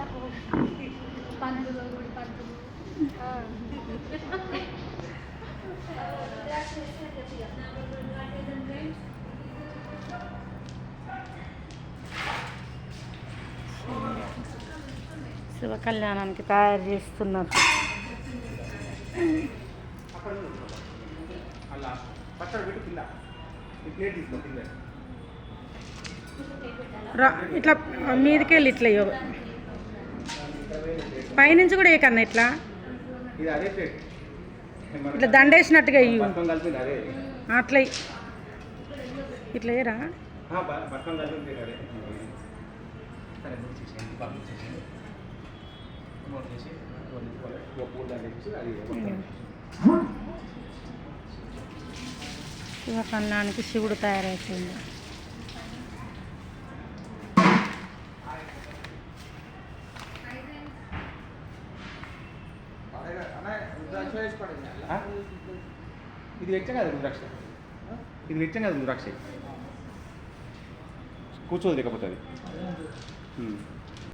నాకు పంతులు గుడి పంతులు శివ కళ్యాణానికి తయారు చేస్తున్నారు. ఇట్లా మీదకి వెళ్ళి ఇట్లా పైనుంచి కూడా ఏ కన్నా ఇట్లా ఇట్లా దండేసినట్టుగా ఇవి అట్లా ఇట్లా ఏరా శివకన్నానికి శివుడు తయారైపోయింది. ఇది వెచ్చం కదా రుద్రాక్ష, ఇది వెచ్చం కదా రుద్రాక్ష, కూర్చోదు లేకపోతే అది